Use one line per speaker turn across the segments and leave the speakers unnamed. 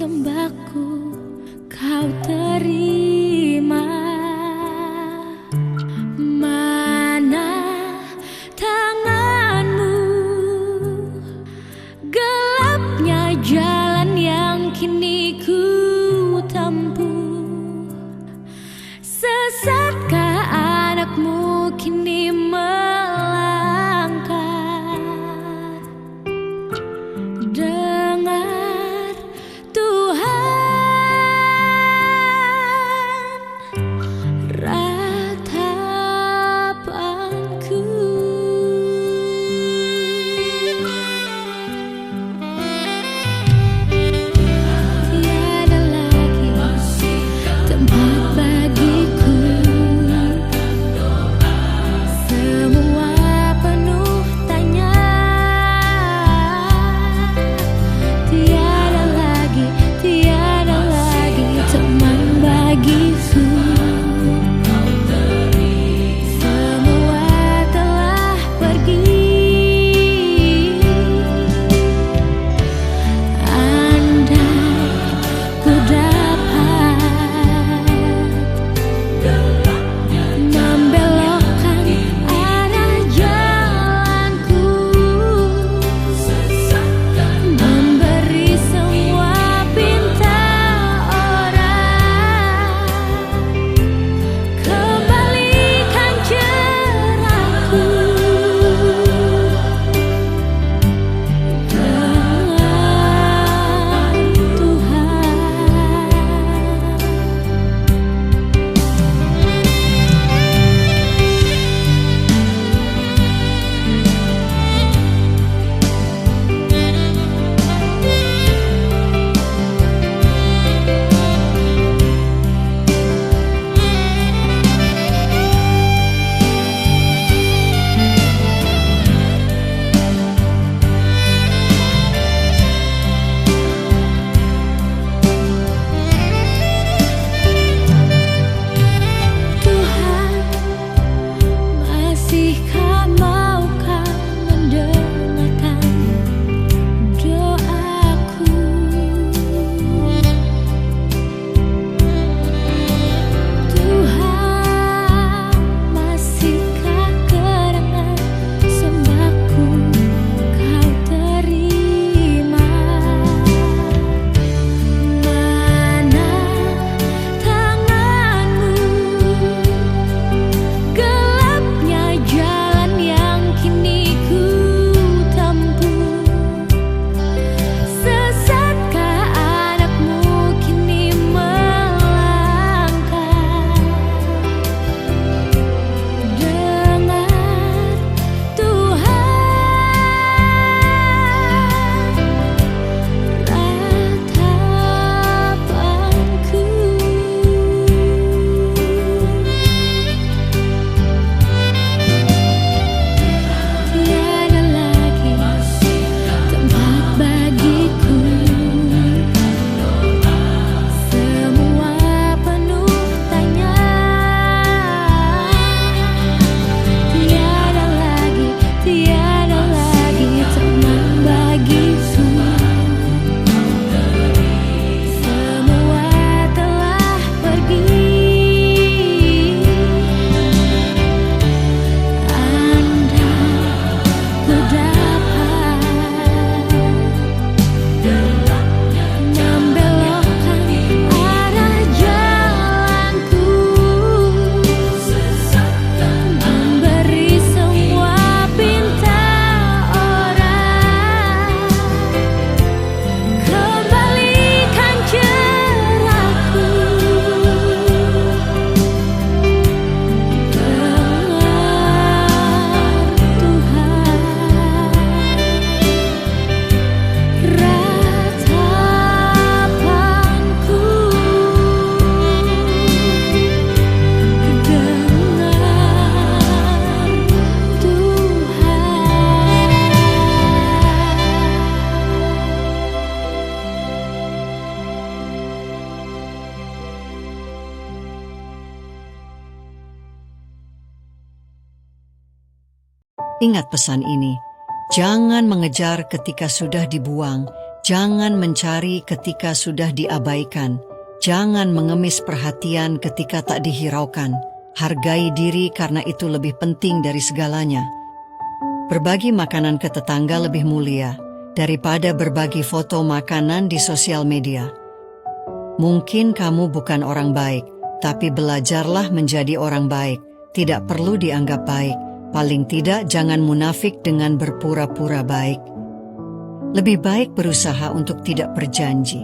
sembahku kau terima. Mana tanganmu, gelapnya jalan yang kini ku tempuh. Sesatkah anakmu kini melangkah? Dengar Tuhan ratapanku. Tiada lagi tempat bagiku, semua penuh tanya. Tiada lagi teman bagiku, semua telah pergi. Andai ku dapat membelokkan arah jalanku, memberi semua pinta orang, kembalikan cerahku. Dengar Tuhan, masihkah maukah mendengarkan doaku? Tuhan, masihkah kerengan sembahku kau terima? Mana tanganmu, gelapnya jalan yang kini ku tempuh. Sesatkah anakmu kini melangkah? Dengar Tuhan ratapanku. Tiada lagi tempat bagiku, semua penuh tanya. Tiada lagi teman bagiku, semua telah pergi. Andai ku dapat membelokkan arah jalanku, memberi semua pinta orang, kembalikan cerahku. Dengar Tuhan ratapanku.
Ingat pesan ini, jangan mengejar ketika sudah dibuang, Jangan mencari ketika sudah diabaikan. Jangan mengemis perhatian ketika tak dihiraukan. Hargai diri karena itu lebih penting dari segalanya. Berbagi makanan ke tetangga lebih mulia daripada berbagi foto makanan di sosial media. Mungkin kamu bukan orang baik, tapi belajarlah menjadi orang baik. Tidak perlu dianggap baik. Paling tidak jangan munafik dengan berpura-pura baik. Lebih baik berusaha untuk tidak berjanji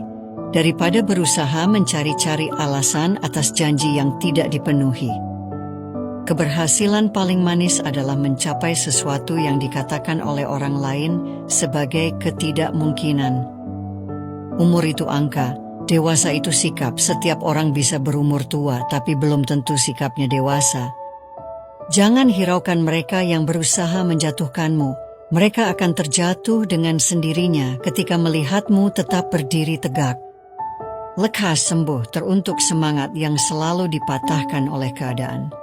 daripada berusaha mencari-cari alasan atas janji yang tidak dipenuhi. Keberhasilan paling manis adalah mencapai sesuatu yang dikatakan oleh orang lain sebagai ketidakmungkinan. Umur itu angka, dewasa itu sikap. Setiap orang bisa berumur tua, tapi belum tentu sikapnya dewasa. Jangan hiraukan mereka yang berusaha menjatuhkanmu. Mereka akan terjatuh dengan sendirinya ketika melihatmu tetap berdiri tegak. Lekas sembuh teruntuk semangat yang selalu dipatahkan oleh keadaan.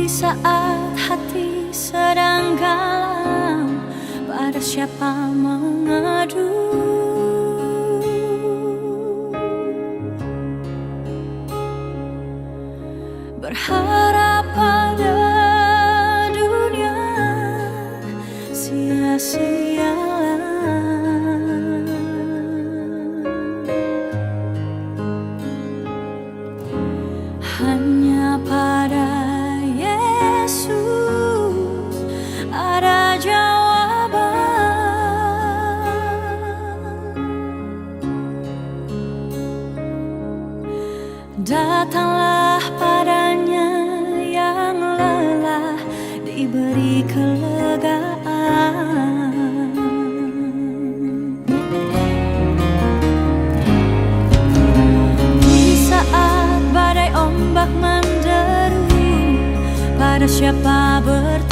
Saat hati sedang galau, pada siapa mengadu? Berharap pada dunia sia-sialah. Hanya pada ada jawaban. Datanglah padanya yang lelah, diberi kelegaan. Di saat badai ombak menderu, pada siapa berteduh?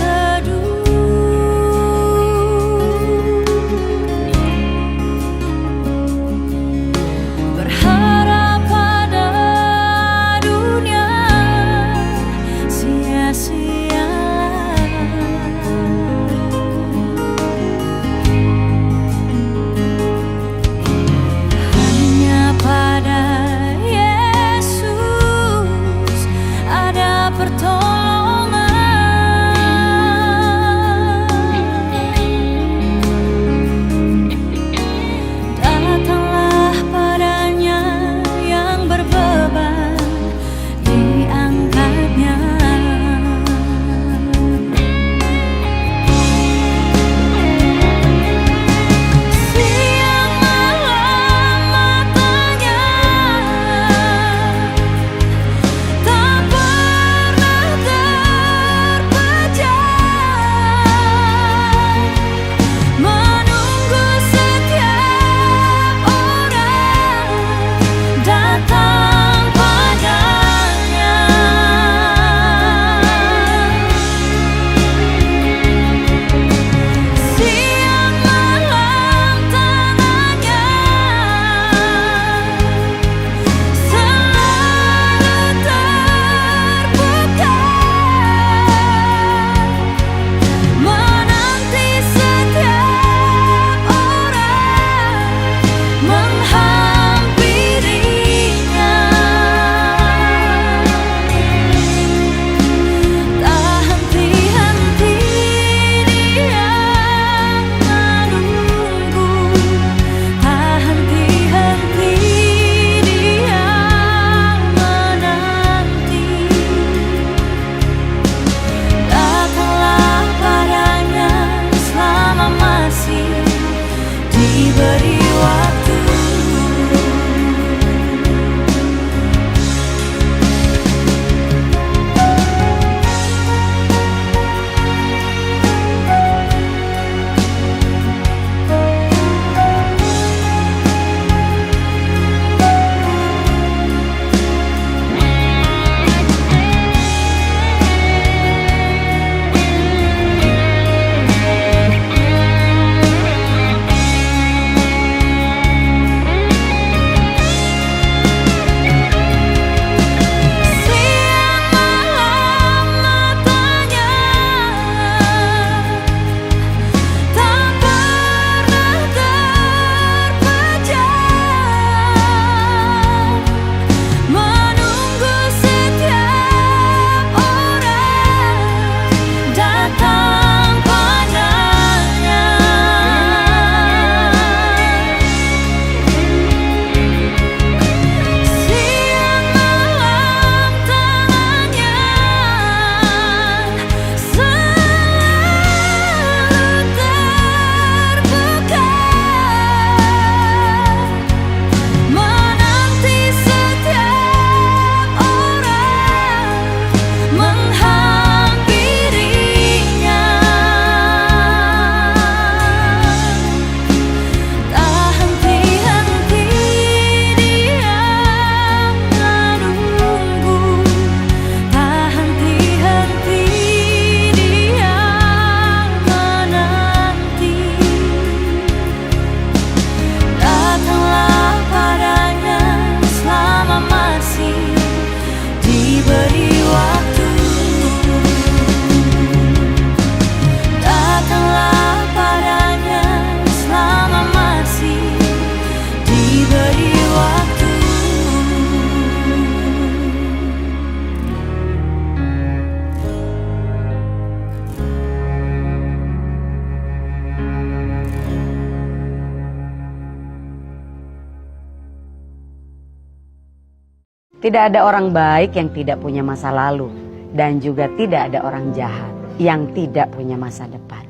Tidak ada orang baik yang tidak punya masa lalu, dan juga tidak ada orang jahat yang tidak punya masa depan.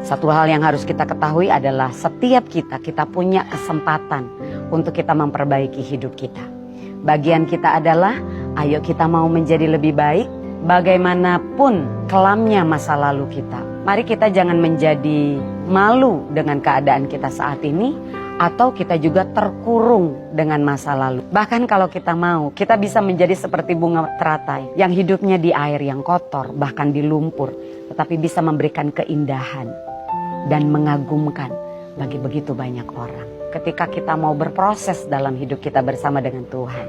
Satu hal yang harus kita ketahui adalah setiap kita punya kesempatan untuk kita memperbaiki hidup kita. Bagian kita adalah, ayo kita mau menjadi lebih baik, bagaimanapun kelamnya masa lalu kita. Mari kita jangan menjadi malu dengan keadaan kita saat ini, atau kita juga terkurung dengan masa lalu. Bahkan kalau kita mau, kita bisa menjadi seperti bunga teratai yang hidupnya di air yang kotor, bahkan di lumpur, tetapi bisa memberikan keindahan dan mengagumkan bagi begitu banyak orang. Ketika kita mau berproses dalam hidup kita bersama dengan Tuhan,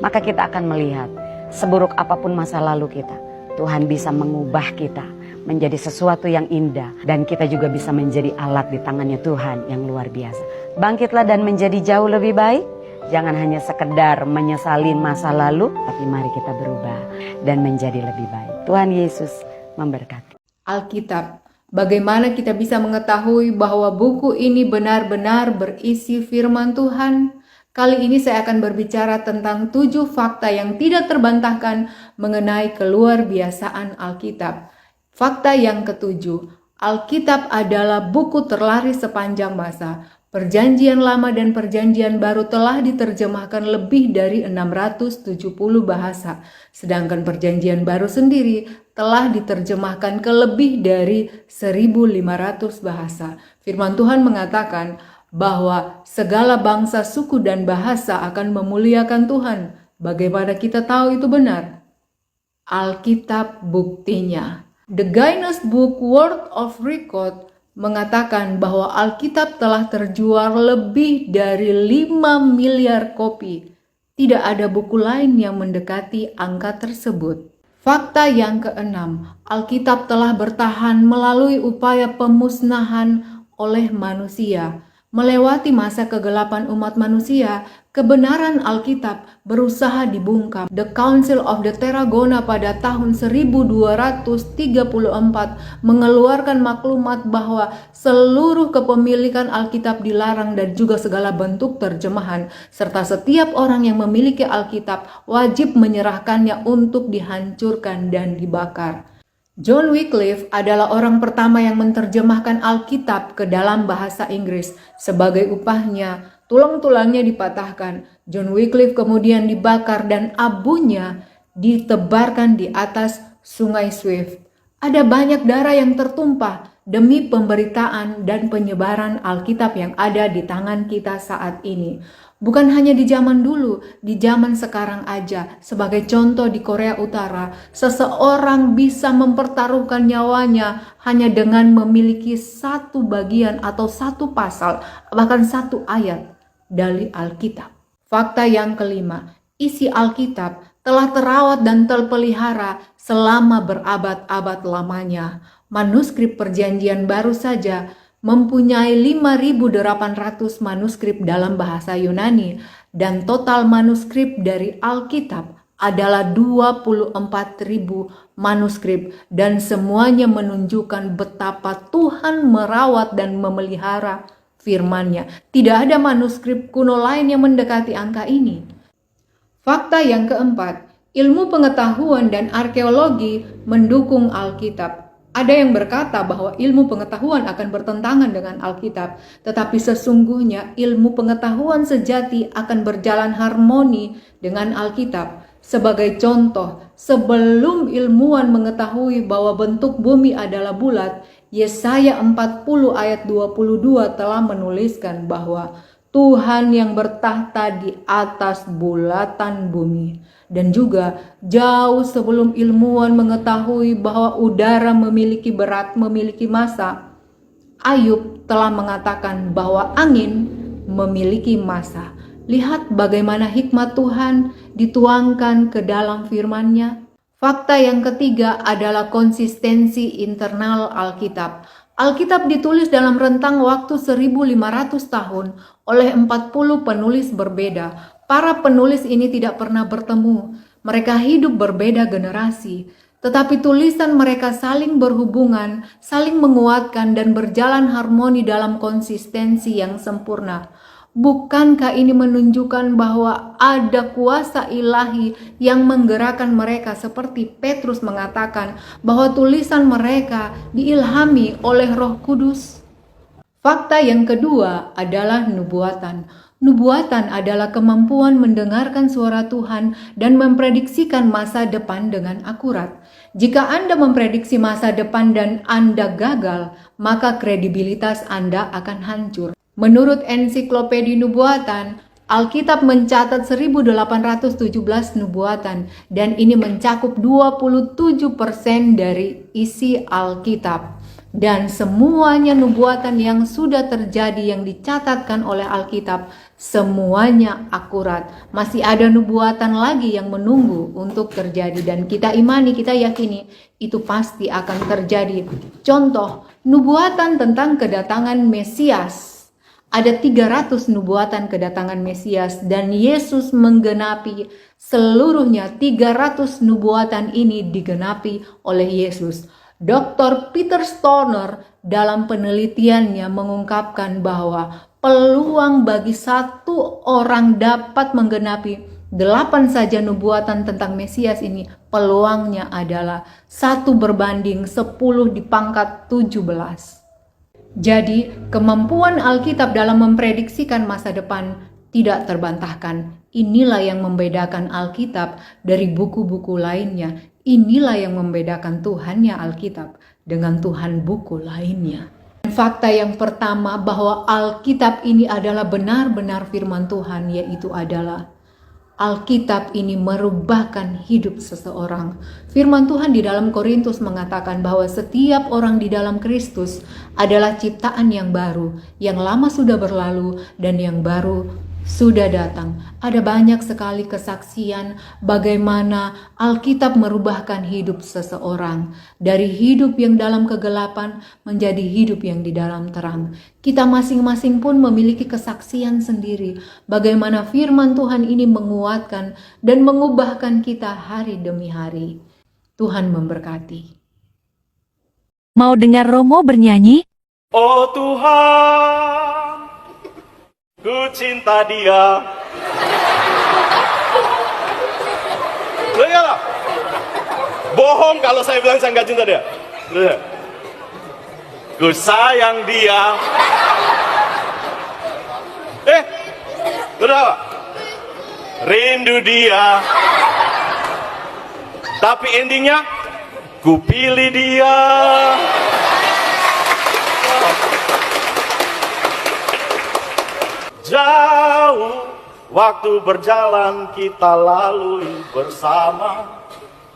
maka kita akan melihat seburuk apapun masa lalu kita, Tuhan bisa mengubah kita menjadi sesuatu yang indah, dan kita juga bisa menjadi alat di tangannya Tuhan yang luar biasa. Bangkitlah dan menjadi jauh lebih baik. Jangan hanya sekedar menyesalin masa lalu, tapi mari kita berubah dan menjadi lebih baik. Tuhan Yesus memberkati.
Alkitab. Bagaimana kita bisa mengetahui bahwa buku ini benar-benar berisi firman Tuhan? Kali ini saya akan berbicara tentang 7 fakta yang tidak terbantahkan mengenai keluarbiasaan Alkitab. Fakta yang ketujuh, Alkitab adalah buku terlari sepanjang masa. Perjanjian Lama dan Perjanjian Baru telah diterjemahkan lebih dari 670 bahasa, sedangkan Perjanjian Baru sendiri telah diterjemahkan ke lebih dari 1.500 bahasa. Firman Tuhan mengatakan bahwa segala bangsa, suku, dan bahasa akan memuliakan Tuhan. Bagaimana kita tahu itu benar? Alkitab buktinya. The Guinness Book World of Record mengatakan bahwa Alkitab telah terjual lebih dari 5 miliar kopi. Tidak ada buku lain yang mendekati angka tersebut. Fakta yang keenam, Alkitab telah bertahan melalui upaya pemusnahan oleh manusia. Melewati masa kegelapan umat manusia, kebenaran Alkitab berusaha dibungkam. The Council of the Tarragona pada tahun 1234 mengeluarkan maklumat bahwa seluruh kepemilikan Alkitab dilarang dan juga segala bentuk terjemahan, serta setiap orang yang memiliki Alkitab wajib menyerahkannya untuk dihancurkan dan dibakar. John Wycliffe adalah orang pertama yang menerjemahkan Alkitab ke dalam bahasa Inggris. Sebagai upahnya, tulang-tulangnya dipatahkan. John Wycliffe kemudian dibakar dan abunya ditebarkan di atas sungai Swift. Ada banyak darah yang tertumpah demi pemberitaan dan penyebaran Alkitab yang ada di tangan kita saat ini. Bukan hanya di zaman dulu, di zaman sekarang aja. Sebagai contoh di Korea Utara, seseorang bisa mempertaruhkan nyawanya hanya dengan memiliki satu bagian atau satu pasal, bahkan satu ayat dari Alkitab. Fakta yang kelima, isi Alkitab telah terawat dan terpelihara selama berabad-abad lamanya. Manuskrip Perjanjian Baru saja mempunyai 5.800 manuskrip dalam bahasa Yunani, dan total manuskrip dari Alkitab adalah 24.000 manuskrip, dan semuanya menunjukkan betapa Tuhan merawat dan memelihara firman-Nya. Tidak ada manuskrip kuno lain yang mendekati angka ini. Fakta yang keempat, ilmu pengetahuan dan arkeologi mendukung Alkitab. Ada yang berkata bahwa ilmu pengetahuan akan bertentangan dengan Alkitab, tetapi sesungguhnya ilmu pengetahuan sejati akan berjalan harmoni dengan Alkitab. Sebagai contoh, sebelum ilmuwan mengetahui bahwa bentuk bumi adalah bulat, Yesaya 40 ayat 22 telah menuliskan bahwa Tuhan yang bertahta di atas bulatan bumi. Dan juga jauh sebelum ilmuwan mengetahui bahwa udara memiliki berat, memiliki massa, Ayub telah mengatakan bahwa angin memiliki massa. Lihat bagaimana hikmat Tuhan dituangkan ke dalam firman-Nya. Fakta yang ketiga adalah konsistensi internal Alkitab. Alkitab ditulis dalam rentang waktu 1.500 tahun oleh 40 penulis berbeda. Para penulis ini tidak pernah bertemu. Mereka hidup berbeda generasi. Tetapi tulisan mereka saling berhubungan, saling menguatkan dan berjalan harmoni dalam konsistensi yang sempurna. Bukankah ini menunjukkan bahwa ada kuasa ilahi yang menggerakkan mereka, seperti Petrus mengatakan bahwa tulisan mereka diilhami oleh Roh Kudus? Fakta yang kedua adalah nubuatan. Nubuatan adalah kemampuan mendengarkan suara Tuhan dan memprediksikan masa depan dengan akurat. Jika Anda memprediksi masa depan dan Anda gagal, maka kredibilitas Anda akan hancur. Menurut Ensiklopedia Nubuatan, Alkitab mencatat 1817 nubuatan dan ini mencakup 27% dari isi Alkitab. Dan semuanya nubuatan yang sudah terjadi yang dicatatkan oleh Alkitab, semuanya akurat. Masih ada nubuatan lagi yang menunggu untuk terjadi dan kita imani, kita yakini itu pasti akan terjadi. Contoh, nubuatan tentang kedatangan Mesias. Ada 300 nubuatan kedatangan Mesias dan Yesus menggenapi seluruhnya. 300 nubuatan ini digenapi oleh Yesus. Dr. Peter Stoner dalam penelitiannya mengungkapkan bahwa peluang bagi satu orang dapat menggenapi 8 saja nubuatan tentang Mesias ini, peluangnya adalah 1 berbanding 10 dipangkat 17. Jadi, kemampuan Alkitab dalam memprediksikan masa depan tidak terbantahkan. Inilah yang membedakan Alkitab dari buku-buku lainnya. Inilah yang membedakan Tuhannya Alkitab dengan Tuhan buku lainnya. Fakta yang pertama bahwa Alkitab ini adalah benar-benar firman Tuhan, yaitu adalah Alkitab ini merubahkan hidup seseorang. Firman Tuhan di dalam Korintus mengatakan bahwa setiap orang di dalam Kristus adalah ciptaan yang baru, yang lama sudah berlalu dan yang baru sudah datang. Ada banyak sekali kesaksian bagaimana Alkitab merubahkan hidup seseorang dari hidup yang dalam kegelapan menjadi hidup yang di dalam terang. Kita masing-masing pun memiliki kesaksian sendiri bagaimana firman Tuhan ini menguatkan dan mengubahkan kita hari demi hari. Tuhan memberkati.
Mau dengar Romo bernyanyi?
Oh Tuhan, ku cinta dia. Dengar, bohong kalau saya bilang saya nggak cinta dia. Ku sayang dia. Kenapa? Rindu dia. Tapi endingnya, ku pilih dia. Jauh waktu berjalan kita lalui bersama.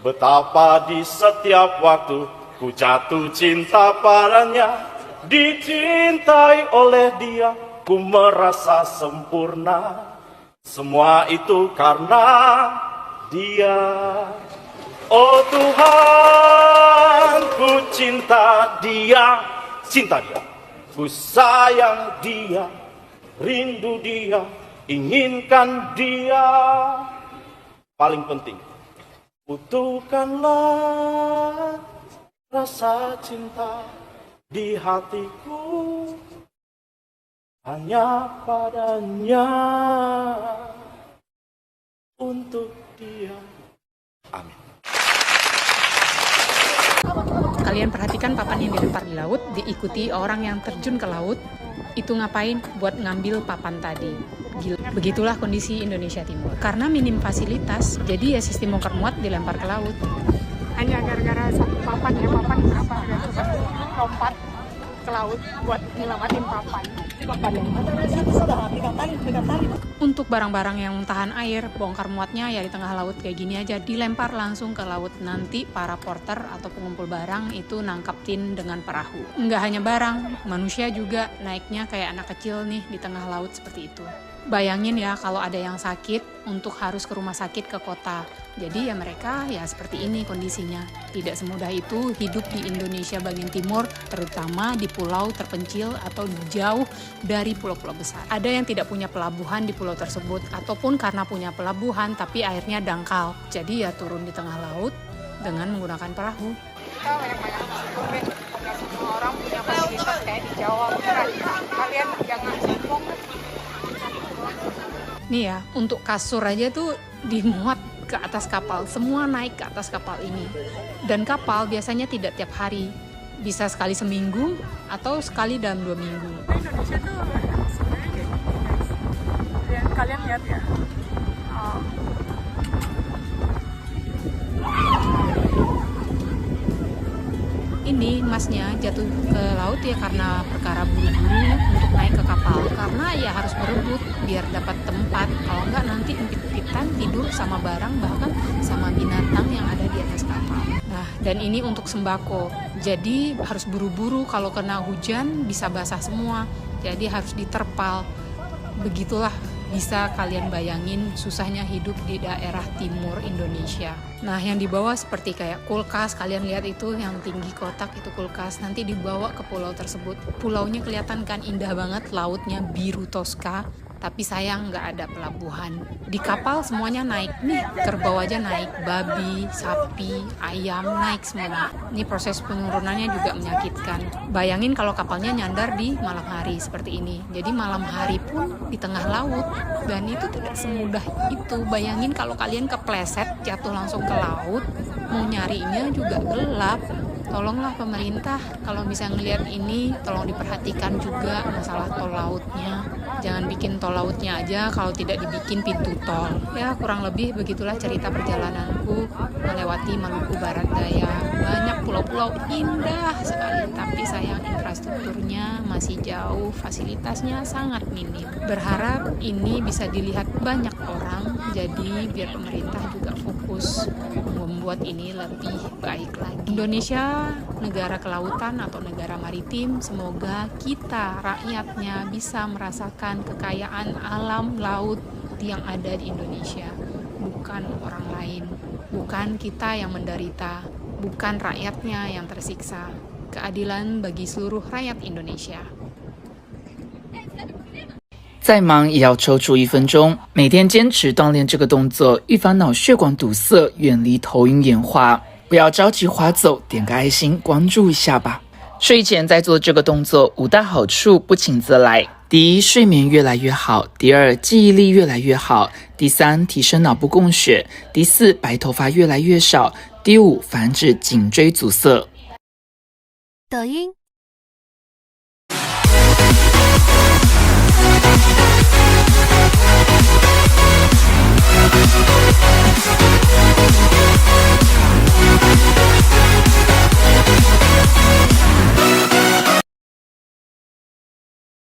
Betapa di setiap waktu ku jatuh cinta padanya. Dicintai oleh dia, ku merasa sempurna. Semua itu karena dia. Oh Tuhan, ku cinta dia. Cinta dia, ku sayang dia. Rindu dia, inginkan dia. Paling penting, butuhkanlah rasa cinta di hatiku hanya padanya, untuk dia. Amin.
Kalian perhatikan papan yang dilempar di laut, diikuti orang yang terjun ke laut. Itu ngapain? Buat ngambil papan tadi. Gila. Begitulah kondisi Indonesia Timur. Karena minim fasilitas, jadi ya sistem bongkar muat dilempar ke laut.
Hanya gara-gara satu papan ya, papan berapa harga coba, lompat ke laut buat nyelamatin papan.
Untuk barang-barang yang tahan air, bongkar muatnya ya di tengah laut kayak gini aja, dilempar langsung ke laut. Nanti para porter atau pengumpul barang itu nangkapin dengan perahu. Nggak hanya barang, manusia juga naiknya kayak anak kecil nih di tengah laut seperti itu. Bayangin ya kalau ada yang sakit untuk harus ke rumah sakit ke kota. Jadi ya mereka ya seperti ini kondisinya. Tidak semudah itu hidup di Indonesia bagian timur, terutama di pulau terpencil atau jauh dari pulau-pulau besar. Ada yang tidak punya pelabuhan di pulau tersebut, ataupun karena punya pelabuhan tapi airnya dangkal. Jadi ya turun di tengah laut dengan menggunakan perahu.
Kita banyak-banyak bersyukur, nggak semua orang punya fasilitas kayak di Jawa, beneran. Kalian jangan sombong.
Nih ya, untuk kasur aja tuh dimuat ke atas kapal, semua naik ke atas kapal ini. Dan kapal biasanya tidak tiap hari, bisa sekali seminggu atau sekali dalam 2 minggu.
Indonesia tuh sebenarnya kayak gini guys. Dan kalian lihat ya,
ini masnya jatuh ke laut ya karena perkara buru-buru untuk naik ke kapal, karena ya harus berebut biar dapat tempat, kalau enggak nanti empit-empitan tidur sama barang bahkan sama binatang yang ada di atas kapal. Nah, dan ini untuk sembako, jadi harus buru-buru, kalau kena hujan bisa basah semua, jadi harus diterpal. Begitulah, bisa kalian bayangin susahnya hidup di daerah timur Indonesia. Nah, yang dibawa seperti kayak kulkas, kalian lihat itu yang tinggi kotak itu kulkas, nanti dibawa ke pulau tersebut. Pulaunya kelihatan kan indah banget, lautnya biru toska, tapi sayang nggak ada pelabuhan. Di kapal semuanya naik, nih kerbau aja naik, babi, sapi, ayam naik semua. Ini proses penurunannya juga menyakitkan. Bayangin kalau kapalnya nyandar di malam hari seperti ini. Jadi malam hari pun di tengah laut, dan itu tidak semudah itu. Bayangin kalau kalian kepleset jatuh langsung ke laut, mau nyarinya juga gelap. Tolonglah pemerintah kalau bisa ngelihat ini, tolong diperhatikan juga masalah tol lautnya. Jangan bikin tol lautnya aja kalau tidak dibikin pintu tol. Ya, kurang lebih begitulah cerita perjalananku melewati Maluku Barat Daya. Banyak pulau-pulau indah sekali, tapi sayang infrastrukturnya masih jauh, fasilitasnya sangat minim. Berharap ini bisa dilihat banyak orang, jadi biar pemerintah juga fokus membuat ini lebih baik lagi. Indonesia negara kelautan atau negara maritim, semoga kita rakyatnya bisa merasakan kekayaan alam laut yang ada di Indonesia, bukan orang lain, bukan kita yang menderita, bukan rakyatnya yang tersiksa. Keadilan bagi seluruh rakyat Indonesia.
再忙也要抽出1分钟，每天坚持锻炼这个动作，预防脑血管堵塞，远离头晕眼花。不要着急划走，点个爱心关注一下吧。睡前在做这个动作，5大好处不请自来。第一，睡眠越来越好；第二，记忆力越来越好；第三，提升脑部供血；第四，白头发越来越少；第五，防止颈椎阻塞。
抖音。